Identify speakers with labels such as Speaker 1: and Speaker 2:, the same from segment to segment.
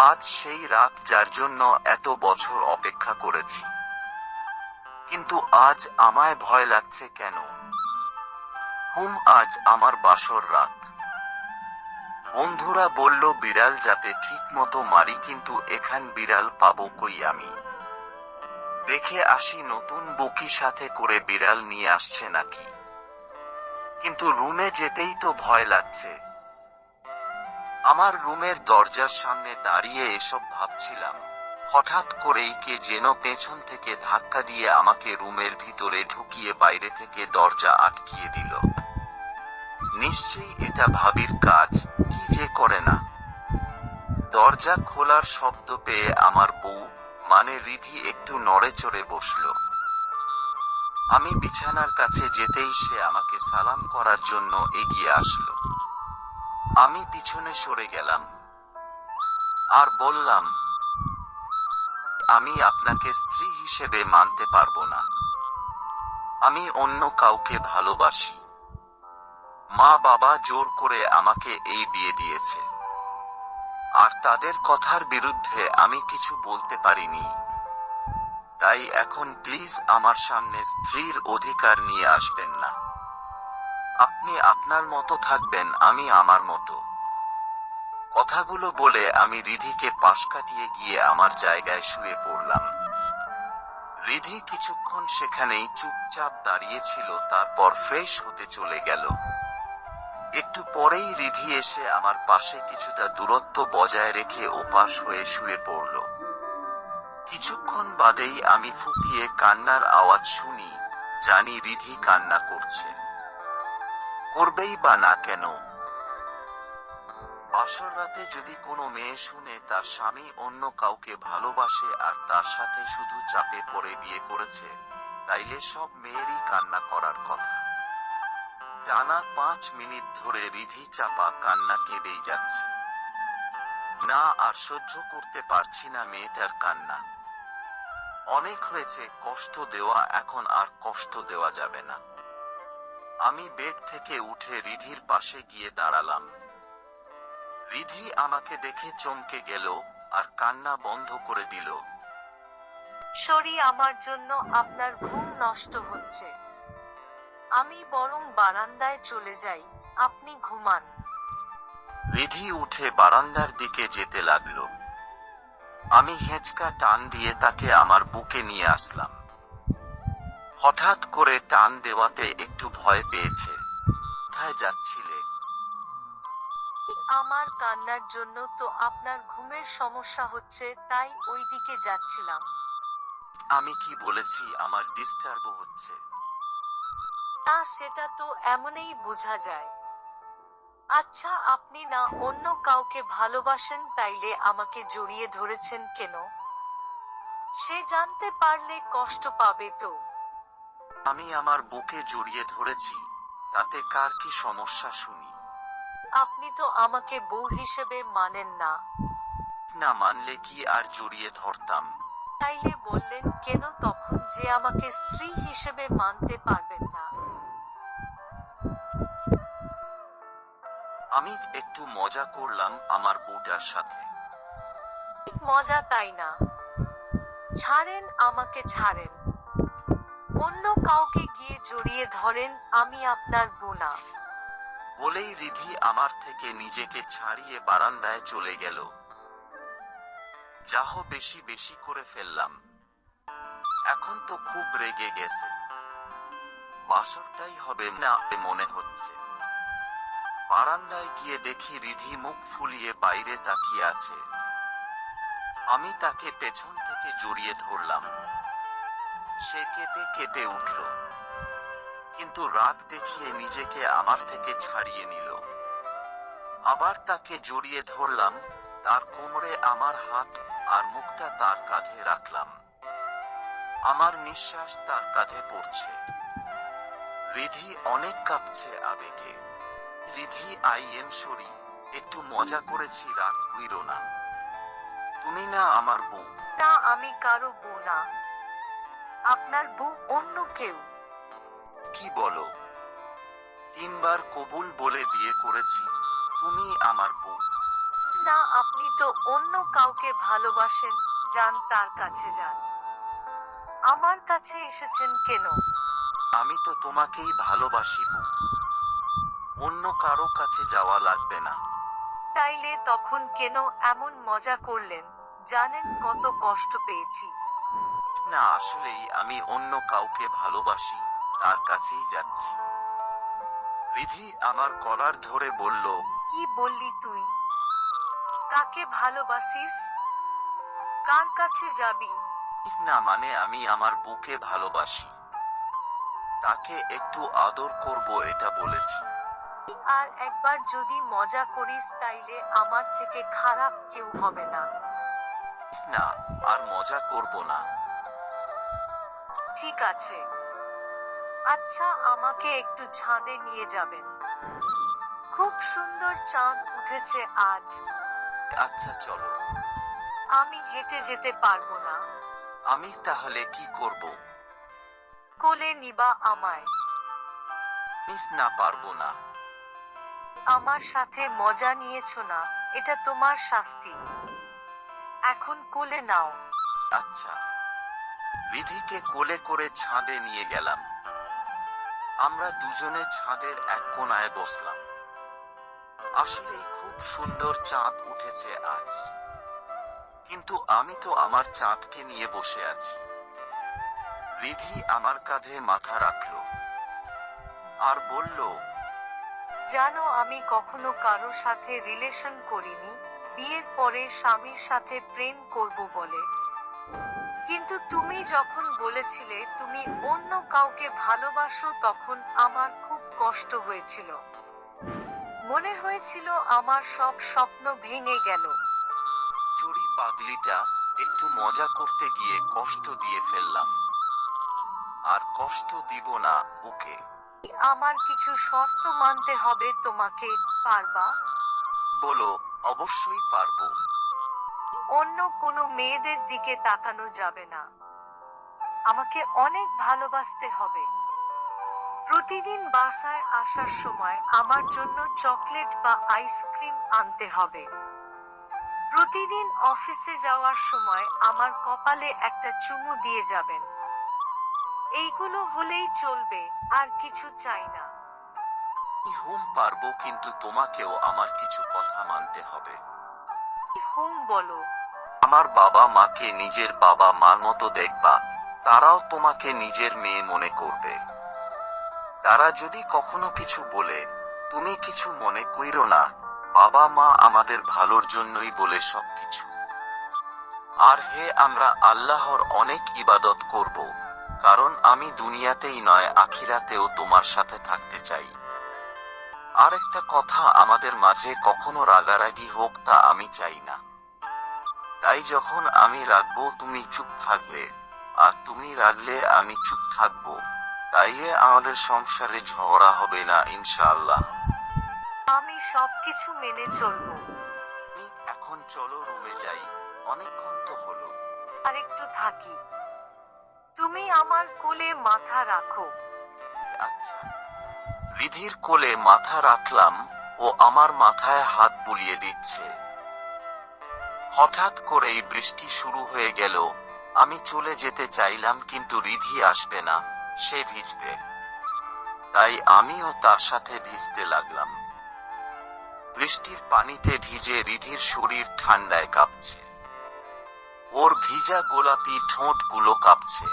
Speaker 1: আজ সেই রাত যার জন্য এত বছর অপেক্ষা করেছি। কিন্তু আজ আমায় ভয় লাগছে কেন? আজ আমার বাসর রাত। বন্ধুরা বলল বিড়াল যাতে ঠিক মতো মারি, কিন্তু এখান বিড়াল পাবো কই আমি? দেখে আসি নতুন বুকি সাথে করে বিড়াল নিয়ে আসছে নাকি। কিন্তু রুমে যেতেই তো ভয় লাগছে। আমার রুমের দরজার সামনে দাঁড়িয়ে এসব ভাবছিলাম, হঠাৎ করেই কে যেন পেছন থেকে ধাক্কা দিয়ে আমাকে রুমের ভিতরে ঢুকিয়ে বাইরে থেকে দরজা আটকিয়ে দিল। নিশ্চয়ই এটা ভাবির কাজ, কি যে করে না। দরজা খোলার শব্দ পেয়ে আমার বউ, মানে রিধি, একটু নড়ে চড়ে বসল। আমি বিছানার কাছে যেতেই সে আমাকে সালাম করার জন্য এগিয়ে আসলো। আমি পিছনে সরে গেলাম আর বললাম, আমি আপনাকে স্ত্রী হিসেবে মানতে পারবো না। আমি অন্য কাউকে ভালোবাসি। মা বাবা জোর করে আমাকে এই বিয়ে দিয়েছে, আর তাদের কথার বিরুদ্ধে আমি কিছু বলতে পারিনি। তাই এখন প্লিজ আমার সামনে স্ত্রীর অধিকার নিয়ে আসবেন না। আপনি আপনার মতো থাকবেন, আমি আমার মতো। কথাগুলো বলে আমি রিধিকে পাশ কাটিয়ে গিয়ে আমার জায়গায় শুয়ে পড়লাম। রিধি কিছুক্ষণ সেখানেই চুপচাপ দাঁড়িয়েছিল, তারপর ফ্রেশ হতে চলে গেল। একটু পরেই রিধি এসে আমার পাশে কিছুটা দূরত্ব বজায় রেখে ওপাশ হয়ে শুয়ে পড়ল। কিছুক্ষণ বাদেই আমি ফুপিয়ে কান্নার আওয়াজ শুনি। জানি রিধি কান্না করছে, করবেই বা না কেন। বাসর রাতে যদি কোনো মেয়ে শুনে তার স্বামী অন্য কাউকে ভালোবাসে আর তার সাথে শুধু চাপে পড়ে বিয়ে করেছে, তাইলে সব মেয়েরই কান্না করার কথা। টানা 5 মিনিট ধরে রিধি চাপা কান্না কেঁদেই যাচ্ছে। না, আর সহ্য করতে পারছি না মেয়েটার কান্না। অনেক হয়েছে কষ্ট দেওয়া, এখন আর কষ্ট দেওয়া যাবে না। আমি বেড থেকে উঠে রিধির পাশে গিয়ে দাঁড়ালাম। রিধি আমাকে দেখে চমকে গেল আর কান্না বন্ধ করে দিল।
Speaker 2: সরি, আমার জন্য আপনার ঘুম নষ্ট হচ্ছে। আমি বরং বারান্দায় চলে যাই, আপনি ঘুমান।
Speaker 1: রিধি উঠে বারান্দার দিকে যেতে লাগলো। আমি হেঁচকা টান দিয়ে তাকে আমার বুকে নিয়ে আসলাম। হঠাৎ করে টান দেওয়াতে একটু ভয় পেয়েছে। কোথায় যাচ্ছিলে?
Speaker 2: আমার কান্নার জন্য তো আপনার ঘুমের সমস্যা হচ্ছে, তাই ওই দিকে যাচ্ছিলাম।
Speaker 1: আমি কি বলেছি আমার ডিস্টার্ব হচ্ছে?
Speaker 2: সেটা তো এমনই বোঝা যায়। আচ্ছা, আপনি না অন্য কাউকে ভালোবাসেন, তাইলে আমাকে জড়িয়ে ধরেছেন কেন? সে জানতে পারলে কষ্ট পাবে তো।
Speaker 1: আমি আমার বুকে জড়িয়ে ধরেছি, তাতে কার কি সমস্যা শুনি?
Speaker 2: আপনি তো আমাকে বউ হিসেবে মানেন না।
Speaker 1: না মানলে কি আর জড়িয়ে ধরতাম?
Speaker 2: তাইলে বললেন কেন তখন যে আমাকে স্ত্রী হিসেবে মানতে পারবেন না?
Speaker 1: আমি একটু মজা করলাম আমার বউটার সাথে।
Speaker 2: মজা, তাই না? ছাড়েন, আমাকে ছাড়েন। অন্য কাউকে গিয়ে জড়িয়ে ধরেন, আমি আপনার বউ না।
Speaker 1: বলেই রিধি আমার থেকে নিজেকে ছাড়িয়ে বারান্দায় চলে গেল। যাহ, বেশি বেশি করে ফেললাম। এখন তো খুব রেগে গেছে। বাসরটাই হবে না মনে হচ্ছে। বারান্দায় গিয়ে দেখি রিধি মুখ ফুলিয়ে বাইরে তাকিয়ে আছে। আমি তাকে পেছন থেকে জড়িয়ে ধরলাম। সে কেঁপে কেঁপে উঠল, কিন্তু রাগ দেখিয়ে নিজেকে আমার থেকে ছাড়িয়ে নিল। আবার তাকে জড়িয়ে ধরলাম, তার কোমরে আমার হাত আর মুখটা তার কাঁধে রাখলাম। আমার নিঃশ্বাস তার কাঁধে পড়ছে। রিধি অনেক কাঁপছে আবেগে। রিধি, আই এম সরি, একটু মজা করেছি, রাগ কইরো না। তুমি না আমার বউ।
Speaker 2: না, আমি কারো বউ না। আপনার বউ অন্য কেউ।
Speaker 1: কি বলো? 3 বার কবুল বলে বিয়ে করেছি, তুমি আমার বউ।
Speaker 2: না আপনি তো অন্য কাউকে ভালোবাসেন, যান তার কাছে যান। আমার কাছে এসেছেন কেন?
Speaker 1: আমি তো তোমাকেই ভালোবাসি বউ। অন্য কারো কাছে যাওয়া লাগবে না।
Speaker 2: তাইলে তখন কেন এমন মজা করলেন? জানেন কত কষ্ট পেয়েছি।
Speaker 1: না, আসলেই আমি অন্য কাউকে ভালোবাসি, তার কাছেই যাচ্ছি। রিধি আমার কলার ধরে বলল,
Speaker 2: কি বললি তুই? কাকে ভালোবাসিস? কার কাছে যাবি?
Speaker 1: না মানে আমি আমার বউকে ভালোবাসি, তাকে একটু আদর করব এটা বলেছি।
Speaker 2: আর একবার যদি মজা করিস তাইলে আমার থেকে খারাপ কেউ হবে না।
Speaker 1: না, আর মজা করব না।
Speaker 2: ঠিক আছে। আচ্ছা আমাকে একটু ছাদে নিয়ে যাবেন। খুব সুন্দর চাঁদ উঠেছে আজ।
Speaker 1: আচ্ছা চলো।
Speaker 2: আমি হেঁটে যেতে পারবো না।
Speaker 1: আমি তাহলে কি করব?
Speaker 2: কোলে নিবা আমায়?
Speaker 1: না, পারবো না।
Speaker 2: আমার সাথে মজা নিয়েছো না, এটা তোমার শাস্তি। এখন কোলে নাও।
Speaker 1: আচ্ছা। রিধিকে কোলে করে ছাদে নিয়ে গেলাম। আমরা দুজনে ছাদের এক কোণায় বসলাম। আসলেই খুব সুন্দর চাঁদ উঠেছে আজ। কিন্তু আমি তো আমার চাঁদকে নিয়ে বসে আছি। রিধি আমার কাঁধে মাথা রাখলো আর বলল,
Speaker 2: জানো আমি কখনো কারো সাথে রিলেশন করিনি, বিয়ের পরে স্বামীর সাথে প্রেম করব বলে। কিন্তু তুমি যখন বলেছিলে তুমি অন্য কাউকে ভালোবাসো তখন আমার খুব কষ্ট হয়েছিল। মনে হয়েছিল আমার সব স্বপ্ন ভেঙে গেল।
Speaker 1: চুরি পাগলিটা, একটু মজা করতে গিয়ে কষ্ট দিয়ে ফেললাম। আর কষ্ট দিব না ওকে।
Speaker 2: আমার কিছু শর্ত মানতে হবে তোমাকে, পারবা?
Speaker 1: বলো, অবশ্যই পারবো।
Speaker 2: অন্য কোনো মেয়েদের দিকে তাকানো যাবে না। আমাকে অনেক ভালোবাসতে হবে। প্রতিদিন বাসায় আসার সময় আমার জন্য চকলেট বা আইসক্রিম আনতে হবে। প্রতিদিন অফিসে যাওয়ার সময় আমার কপালে একটা চুমু দিয়ে যাবেন। এইগুলো হলেই চলবে, আর কিছু চাই না।
Speaker 1: হুম পারবো, কিন্তু তোমাকেও আমার কিছু কথা মানতে হবে।
Speaker 2: হুম বলো।
Speaker 1: আমার বাবা মাকে নিজের বাবা মার মতো দেখবা, তারাও তোমাকে নিজের মেয়ে মনে করবে। তারা যদি কখনো কিছু বলে, তুমি কিছু মনে কইরো না। বাবা মা আমাদের ভালোর জন্যই বলে সবকিছু। আর হে, আমরা আল্লাহর অনেক ইবাদত করব, কারণ আমি দুনিয়াতেই নয় আখিরাতেও তোমার সাথে থাকতে চাই। আর একটা কথা, আমাদের মাঝে কখনো রাগারাগি হোক তা আমি চাই না। তাই যখন আমি রাগবো তুমি চুপ থাকবে, আর তুমি রাগলে আমি চুপ থাকবো। তাইলে আমাদের সংসারে ঝগড়া হবে না ইনশাআল্লাহ।
Speaker 2: আমি সবকিছু মেনে চলবো।
Speaker 1: এখন চলো রুমে যাই, অনেকক্ষণ তো হলো।
Speaker 2: আর একটু থাকি। তুমি আমার কোলে মাথা রাখো।
Speaker 1: আচ্ছা। রিধির কোলে মাথা রাখলাম, ও আমার মাথায় হাত বুলিয়ে দিচ্ছে। হঠাৎ করেই বৃষ্টি শুরু হয়ে গেল। আমি চলে যেতে চাইলাম কিন্তু রিধি আসবে না, সে ভিজবে। তাই আমিও তার সাথে ভিজতে লাগলাম। বৃষ্টির পানিতে ভিজে রিধির শরীর ঠান্ডায় কাঁপছে। ওর ভিজা গোলাপি ঠোঁটগুলো কাঁপছে।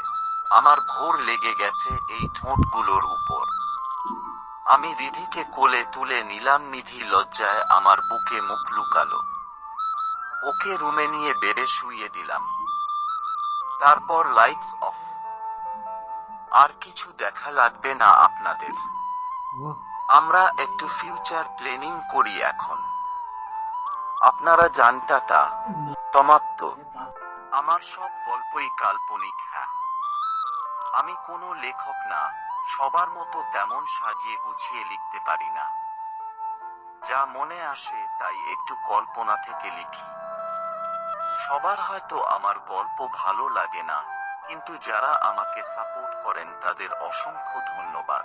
Speaker 1: আমার ঘোর লেগে গেছে এই ঠোঁটগুলোর উপর। আমি রিধিকে কোলে তুলে নিলাম। নিধি লজ্জায় আমার বুকে মুখ লুকালো। ওকে রুমে নিয়ে বেডে শুইয়ে দিলাম। তারপর লাইটস অফ। আর কিছু দেখা লাগবে না আপনাদের। আমরা একটু ফিউচার প্ল্যানিং করি এখন। আপনারা জানটাটা সমাপ্ত। আমার সব গল্পই কাল্পনিক। হ্যাঁ, আমি কোনো লেখক না, সবার মতো তেমন সাজিয়ে গুছিয়ে লিখতে পারি না। যা মনে আসে তাই একটু কল্পনা থেকে লিখি। সবার হয়তো আমার গল্প ভালো লাগে না, কিন্তু যারা আমাকে সাপোর্ট করেন তাদের অসংখ্য ধন্যবাদ।